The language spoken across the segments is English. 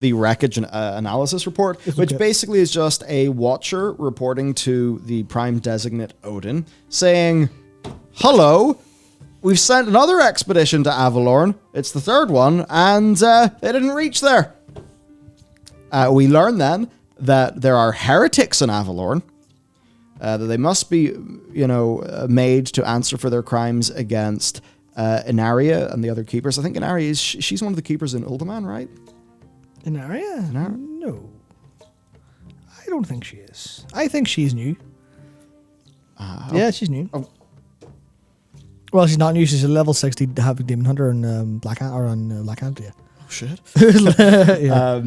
the wreckage analysis report, which basically is just a watcher reporting to the prime designate Odin, saying, "Hello, we've sent another expedition to Avalorn. It's the third one, and they didn't reach there." We learn then that there are heretics in Avalorn, that they must be, made to answer for their crimes against Inaria and the other keepers. I think Inaria she's one of the keepers in Uldaman, right? Inaria? No. I don't think she is. I think she's new. Yeah, she's new. Oh. Well, she's not new. She's a level 60 Having Demon Hunter on Black Hand. Yeah. Oh, shit. Yeah.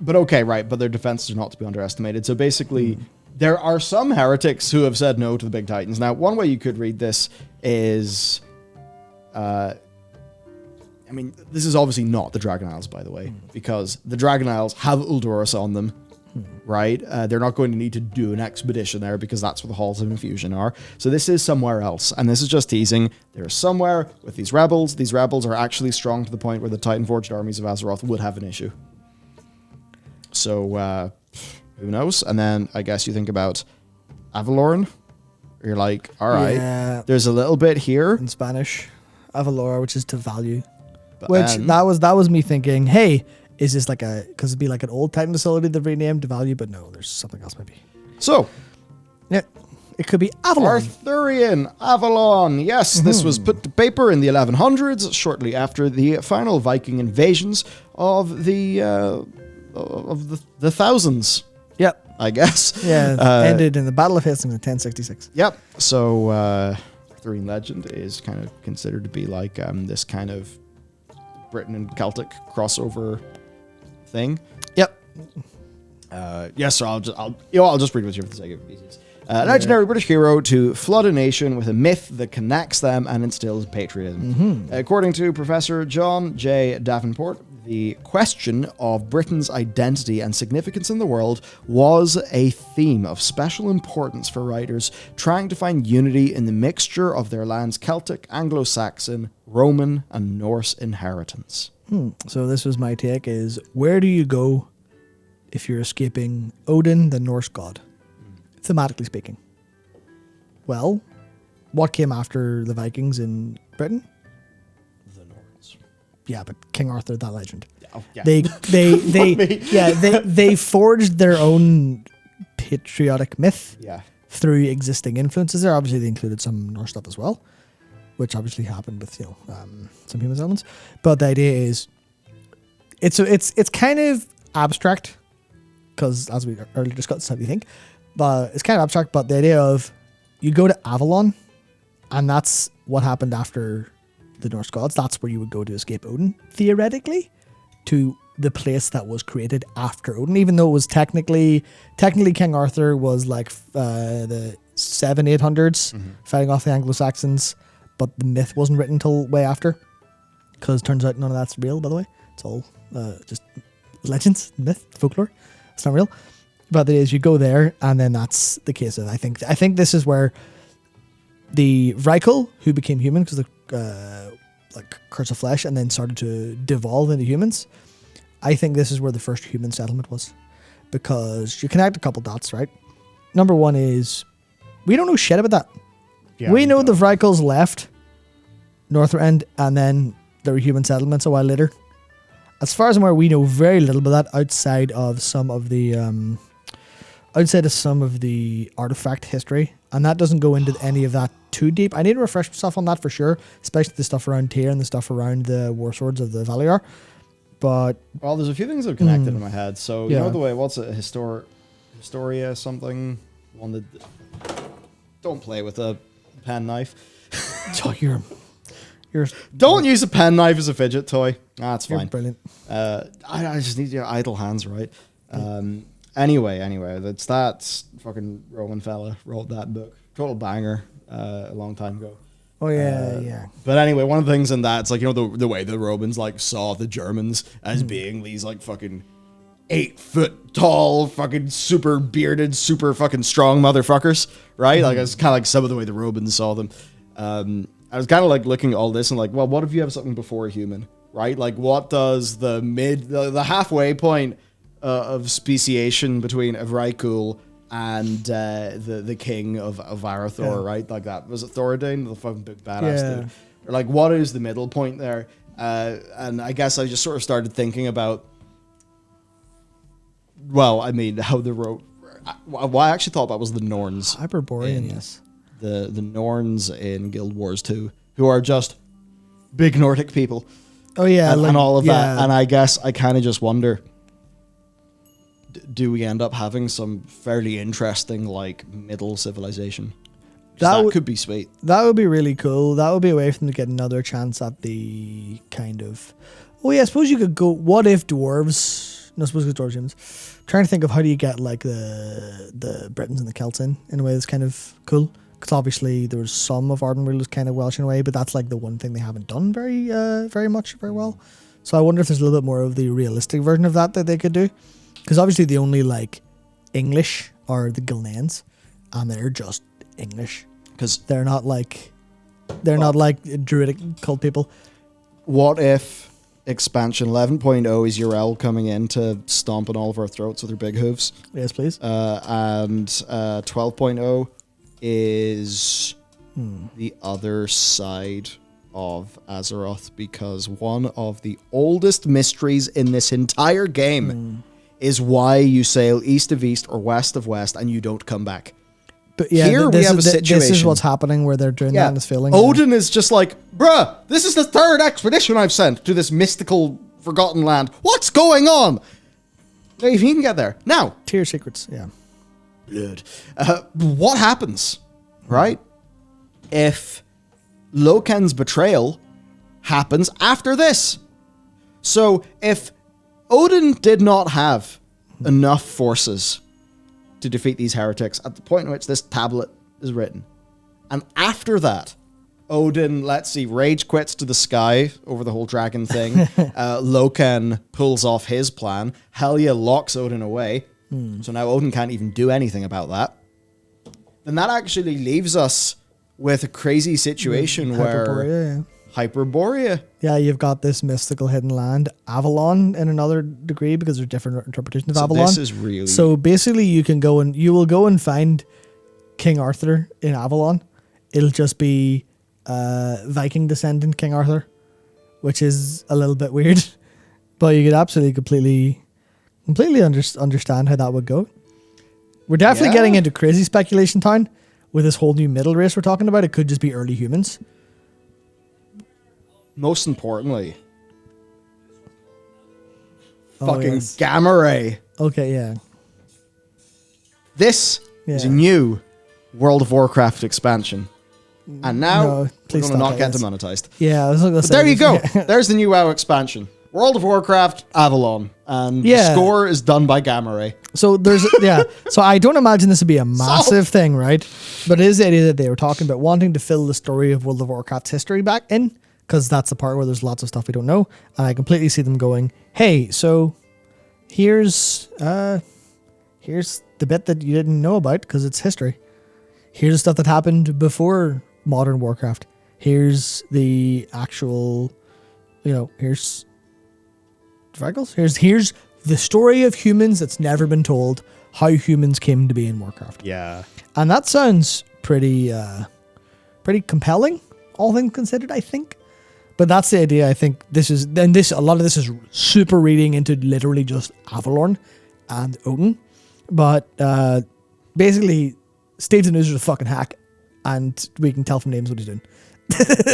But okay, right. But their defenses are not to be underestimated. So basically, there are some heretics who have said no to the big titans. Now, one way you could read this is... this is obviously not the Dragon Isles, by the way, because the Dragon Isles have Uldurus on them, right? They're not going to need to do an expedition there because that's where the Halls of Infusion are. So this is somewhere else, and this is just teasing. They're somewhere with these rebels. These rebels are actually strong to the point where the Titan-forged armies of Azeroth would have an issue. So, who knows? And then I guess you think about Avalorn. You're like, all right, there's a little bit here. In Spanish, Avalor, which is to value. That was me thinking, hey, is this because it'd be like an old Titan facility they've renamed to value, but no, there's something else maybe. So, yeah, it could be Avalorn. Arthurian Avalon. Yes, this was put to paper in the 1100s, shortly after the final Viking invasions of the thousands. Yep. I guess. Yeah, ended in the Battle of Hastings in 1066. Yep. So, Arthurian legend is kind of considered to be like this kind of Britain and Celtic crossover thing. Yep. Yes, so I'll just read what you have to say. An legendary British hero to flood a nation with a myth that connects them and instills patriotism. According to Professor John J. Davenport, the question of Britain's identity and significance in the world was a theme of special importance for writers trying to find unity in the mixture of their land's Celtic, Anglo-Saxon, Roman, and Norse inheritance. So this was my take, is where do you go if you're escaping Odin, the Norse god? Thematically speaking. Well, what came after the Vikings in Britain? The Norse. Yeah, but King Arthur, that legend. Oh, yeah. They forged their own patriotic myth through existing influences there. Obviously, they included some Norse stuff as well, which obviously happened with some human elements. But the idea is, it's kind of abstract because, as we earlier discussed, how do you think? But it's kind of abstract. But the idea of you go to Avalon, and that's what happened after the Norse gods. That's where you would go to escape Odin, theoretically, to the place that was created after Odin, even though it was technically King Arthur was like the 700-800s fighting off the Anglo-Saxons, but the myth wasn't written till way after, because it turns out none of that's real, by the way. It's all just legends, myth, folklore. It's not real. But it is, you go there, and then that's the case of, I think this is where the Vrykul, who became human because of like curse of flesh, and then started to devolve into humans. I think this is where the first human settlement was, because you connect a couple dots, right? Number one is we don't know shit about that. Yeah, we know the Vrykuls left Northrend, and then there were human settlements a while later. As far as I'm aware, we know very little about that outside of some of the artifact history, and that doesn't go into any of that too deep. I need to refresh myself on that for sure, especially the stuff around Tyr and the stuff around the war swords of the Bellular. But there's a few things that are connected in my head. So you know the way, what's it, Historia something? One that don't play with a pen knife. Oh, you're don't use a pen knife as a fidget toy. That's fine. Brilliant. I just need your idle hands, right? Anyway, that's fucking Roman fella wrote that book. Total banger a long time ago. Oh, yeah. But anyway, one of the things in that, it's like, the way the Romans like saw the Germans as being these like fucking 8 foot tall, fucking super bearded, super fucking strong motherfuckers, right? Like, it's kind of like some of the way the Romans saw them. I was kind of like looking at all this and like, well, what if you have something before a human right? Like, what does the halfway point of speciation between Evrykul and the king of Arathor, right? Like that. Was it Thoradane, the fucking big badass dude? Or like, what is the middle point there? And I guess I just sort of started thinking about, well, I mean, how the road. What I actually thought about was the Norns. Hyperborean, yes. The Norns in Guild Wars 2, who are just big Nordic people. Oh, yeah. And all of that. And I guess I kind of just wonder, do we end up having some fairly interesting, like, middle civilization? That could be sweet. That would be really cool. That would be a way for them to get another chance at the kind of... Oh, yeah, I suppose you could go... What if dwarves... No, I suppose it's dwarves humans. Trying to think of how do you get, like, the Britons and the Celts in a way that's kind of cool. Because obviously there was some of Ardenweald was kind of Welsh in a way, but that's, like, the one thing they haven't done very well. So I wonder if there's a little bit more of the realistic version of that they could do. Because obviously the only, like, English are the Gilneans, and they're just English. Because they're not like druidic cult people. What if expansion 11.0 is Urel coming in to stomp on all of our throats with her big hooves? Yes, please. And 12.0 is the other side of Azeroth, because one of the oldest mysteries in this entire game is why you sail east of east or west of west and you don't come back. But yeah, here we have a situation. This is what's happening where they're doing that and it's failing. Odin is just like, bruh, this is the third expedition I've sent to this mystical forgotten land. What's going on? If he can get there. Now. Tier secrets, yeah. Blood. What happens, right, if Loken's betrayal happens after this? So if Odin did not have enough forces to defeat these heretics at the point in which this tablet is written, and after that, Odin, let's see, rage quits to the sky over the whole dragon thing. Loken pulls off his plan. Helya locks Odin away. So now Odin can't even do anything about that. Then that actually leaves us with a crazy situation where... Hyperborea. Yeah, you've got this mystical hidden land, Avalon, in another degree, because there's different interpretations of Avalon. This is really... So basically you will go and find King Arthur in Avalon. It'll just be Viking descendant King Arthur, which is a little bit weird. But you could absolutely completely understand how that would go. We're definitely getting into crazy speculation town with this whole new middle race we're talking about. It could just be early humans. Most importantly, fucking gamma ray. Okay, yeah. This is a new World of Warcraft expansion. And now we're going to not get demonetized. Yeah, I was going to say. There you go. There's the new WoW expansion. World of Warcraft, Avalon. And the score is done by gamma ray. So there's, so I don't imagine this would be a massive thing, right? But it is the idea that they were talking about wanting to fill the story of World of Warcraft's history back in. Because that's the part where there's lots of stuff we don't know. And I completely see them going, hey, so here's the bit that you didn't know about because it's history. Here's the stuff that happened before modern Warcraft. Here's the actual, here's here's the story of humans that's never been told, how humans came to be in Warcraft. Yeah. And that sounds pretty compelling, all things considered, I think. But that's the idea. I think a lot of this is super reading into literally just Avalorn and Odin. But basically, Steve's and Oozer's a fucking hack, and we can tell from names what he's doing.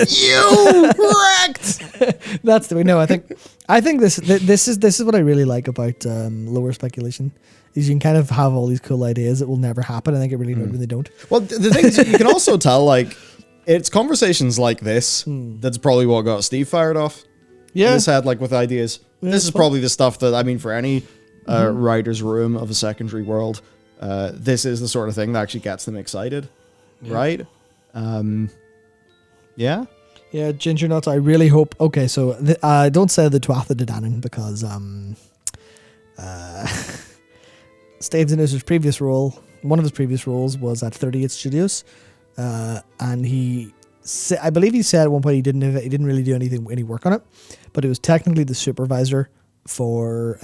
You wrecked. That's the way. No, I think this is what I really like about lower speculation. Is you can kind of have all these cool ideas that will never happen. I think it really when they don't. Well, the thing is, you can also tell like. It's conversations like this that's probably what got Steve fired off. Yeah. In his head, like with ideas. Yeah, this is probably the stuff that, I mean, for any writer's room of a secondary world, this is the sort of thing that actually gets them excited. Yeah. Right? Yeah. Yeah, Ginger Nuts, I really hope... Okay, so don't say the Tuatha De Danann because Steve Zanusser's previous role, one of his previous roles was at 38 Studios. And he I believe he said at one point he didn't really do any work on it, but it was technically the supervisor for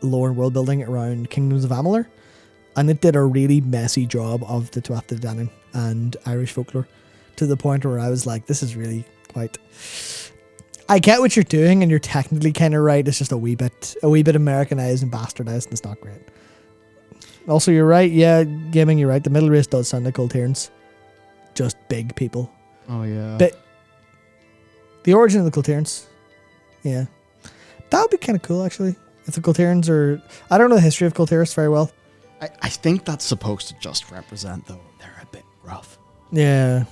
lore and world building around Kingdoms of Amalur, and it did a really messy job of the Tuatha De Danann and Irish folklore, to the point where I was like, this is really quite... I get what you're doing, and you're technically kind of right. It's just a wee bit Americanized and bastardized, and it's not great. Also, you're right. Yeah, gaming, you're right. The middle race does sound like Kultirians. Just big people. Oh, yeah. But the origin of the Kultirians, yeah. That would be kind of cool, actually. If the Kultirians are... I don't know the history of Kultiris very well. I think that's supposed to just represent, though, they're a bit rough. Yeah.